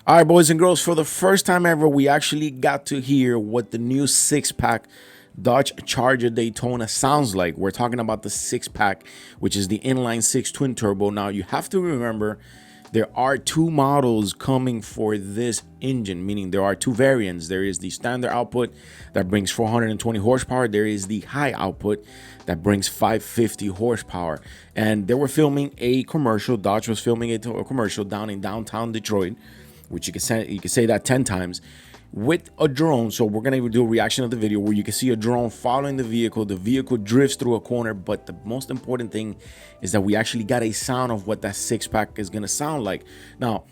All right, boys and girls, for the first time ever, we actually got to hear what the new six pack Dodge Charger Daytona sounds like. We're talking about the six pack, which is the inline six twin turbo. Now, you have to remember there are two models coming for this engine, meaning there are two variants. There is the standard output that brings 420 horsepower. There is the high output that brings 550 horsepower. And they were filming a commercial. Dodge was filming a commercial down in downtown Detroit, which you can say that 10 times, with a drone. So we're gonna do a reaction of the video where you can see a drone following the vehicle. The vehicle drifts through a corner, but the most important thing is that we actually got a sound of what that six pack is gonna sound like. Now,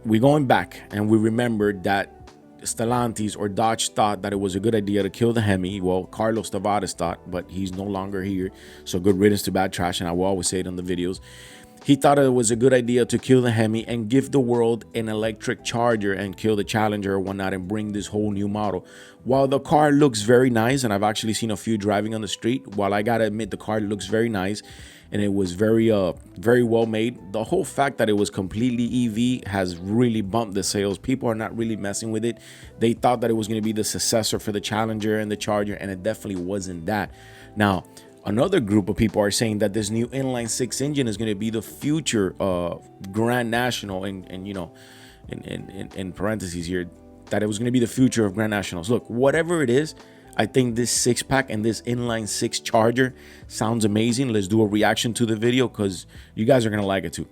we're going back and we remembered that Stellantis or Dodge thought that it was a good idea to kill the Hemi. Well, Carlos Tavares thought, but he's no longer here. So good riddance to bad trash, and I will always say it on the videos. He thought it was a good idea to kill the Hemi and give the world an electric Charger and kill the Challenger or whatnot and bring this whole new model. While the car looks very nice, and I've actually seen a few driving on the street, while I gotta admit the car looks very nice and it was very well made, the whole fact that it was completely EV has really bumped the sales. People are not really messing with it. They thought that it was going to be the successor for the Challenger and the Charger, and it definitely wasn't that. Now, another group of people are saying that this new inline six engine is going to be the future Grand National, and you know, in parentheses here, that it was going to be the future of Grand Nationals. Look, whatever it is, I think this six pack and this inline six Charger sounds amazing. Let's do a reaction to the video because you guys are going to like it too.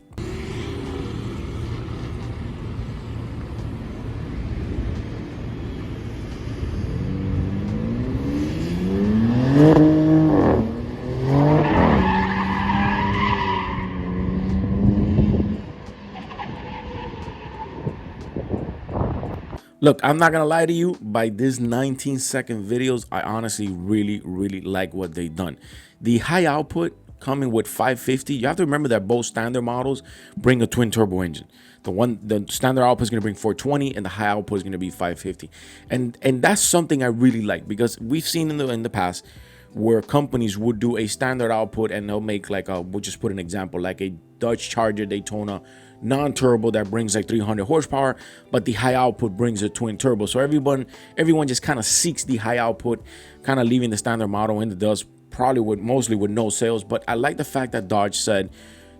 Look, I'm not gonna lie to you, by this 19-second videos, I honestly really like what they've done. The high output coming with 550, you have to remember that both standard models bring a twin turbo engine. The standard output is gonna bring 420 and the high output is gonna be 550. And that's something I really like, because we've seen in the past where companies would do a standard output and they'll make like we'll just put an example, like a Dodge Charger Daytona non-turbo that brings like 300 horsepower, but the high output brings a twin turbo. So everyone just kind of seeks the high output, kind of leaving the standard model in the dust, probably mostly with no sales. But I like the fact that Dodge said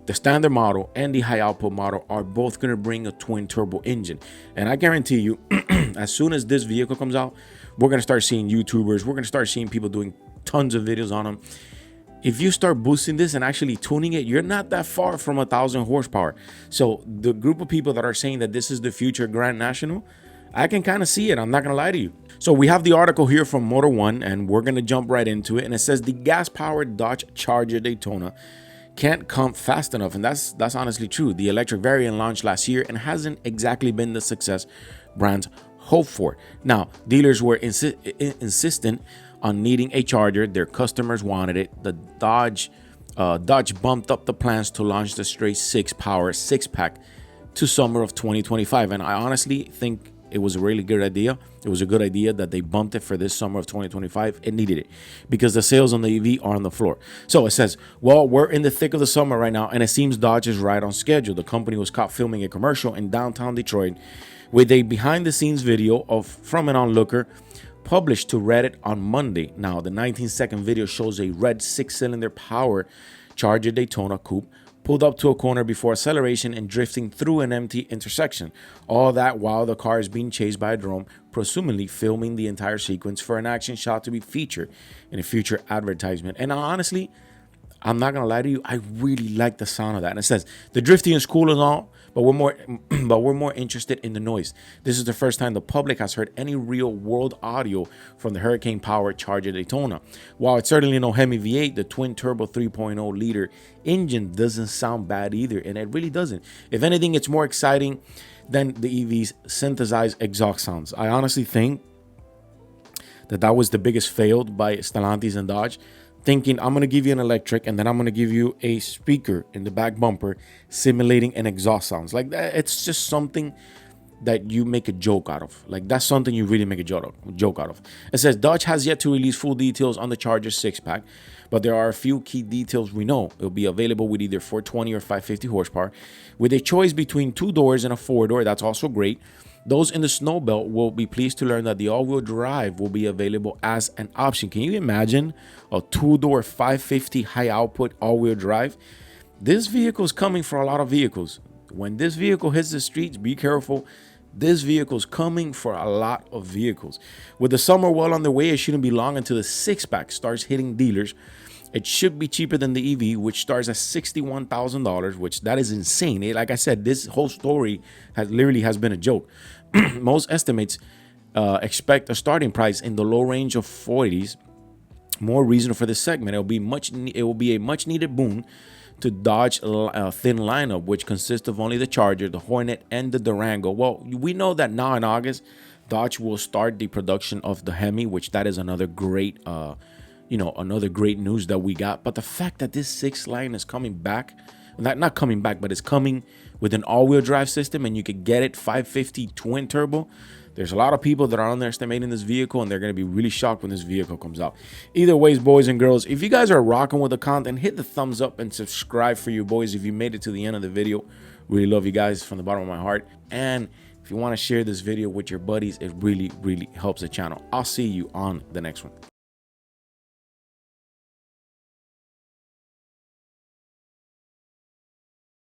the standard model and the high output model are both going to bring a twin turbo engine. And I guarantee you, as soon as this vehicle comes out, we're going to start seeing YouTubers, we're going to start seeing people doing tons of videos on them. If you start boosting this and actually tuning it, you're not that far from 1,000 horsepower. So the group of people that are saying that this is the future Grand National, I can kind of see it. I'm not going to lie to you. So we have the article here from Motor One, and we're going to jump right into it. And it says the gas-powered Dodge Charger Daytona can't come fast enough. And that's honestly true. The electric variant launched last year and hasn't exactly been the success brands hoped for. Now, dealers were insistent on needing a Charger. Their customers wanted it. The Dodge bumped up the plans to launch the straight six power six pack to summer of 2025. And I honestly think it was a really good idea. It was a good idea that they bumped it for this summer of 2025. It needed it because the sales on the EV are on the floor. So it says, well, we're in the thick of the summer right now, and it seems Dodge is right on schedule. The company was caught filming a commercial in downtown Detroit with a behind-the-scenes video from an onlooker published to Reddit on Monday. Now, the 19-second video shows a red six-cylinder power Charger Daytona coupe pulled up to a corner before acceleration and drifting through an empty intersection. All that while the car is being chased by a drone, presumably filming the entire sequence for an action shot to be featured in a future advertisement. And honestly, I'm not gonna lie to you, I really like the sound of that. And it says the drifting is cool and all, but we're more interested in the noise. This is the first time the public has heard any real world audio from the hurricane powered Charger Daytona. While it's certainly no Hemi V8, the twin turbo 3.0 liter engine doesn't sound bad either, and it really doesn't. If anything, it's more exciting than the EV's synthesized exhaust sounds. I honestly think that was the biggest fail by Stellantis and Dodge, thinking I'm going to give you an electric and then I'm going to give you a speaker in the back bumper simulating an exhaust sounds. Like that, it's just something that you make a joke out of. Like, that's something you really make a joke out of. It says Dodge has yet to release full details on the Charger Sixpack, but there are a few key details we know. It'll be available with either 420 or 550 horsepower, with a choice between 2 doors and a 4-door. That's also great. Those in the snow belt will be pleased to learn that the all-wheel drive will be available as an option. Can you imagine a 2-door 550 high output all-wheel drive? This vehicle is coming for a lot of vehicles. When this vehicle hits the streets, be careful. This vehicle is coming for a lot of vehicles. With the summer well underway, it shouldn't be long until the six-pack starts hitting dealers. It should be cheaper than the EV, which starts at $61,000, which that is insane. Like I said, this whole story has been a joke. Most estimates expect a starting price in the low range of 40s. More reason for this segment. It will be a much needed boon to Dodge thin lineup, which consists of only the Charger, the Hornet, and the Durango. Well, we know that now in August, Dodge will start the production of the Hemi, which that is another great, another great news that we got. But the fact that this 6 line is coming back, not coming back, but it's coming with an all-wheel drive system, and you could get it 550 twin turbo. There's a lot of people that are underestimating this vehicle, and they're going to be really shocked when this vehicle comes out. Either ways, boys and girls, if you guys are rocking with the content, hit the thumbs up and subscribe for you boys if you made it to the end of the video. Really love you guys from the bottom of my heart. And if you want to share this video with your buddies, it really, really helps the channel. I'll see you on the next one.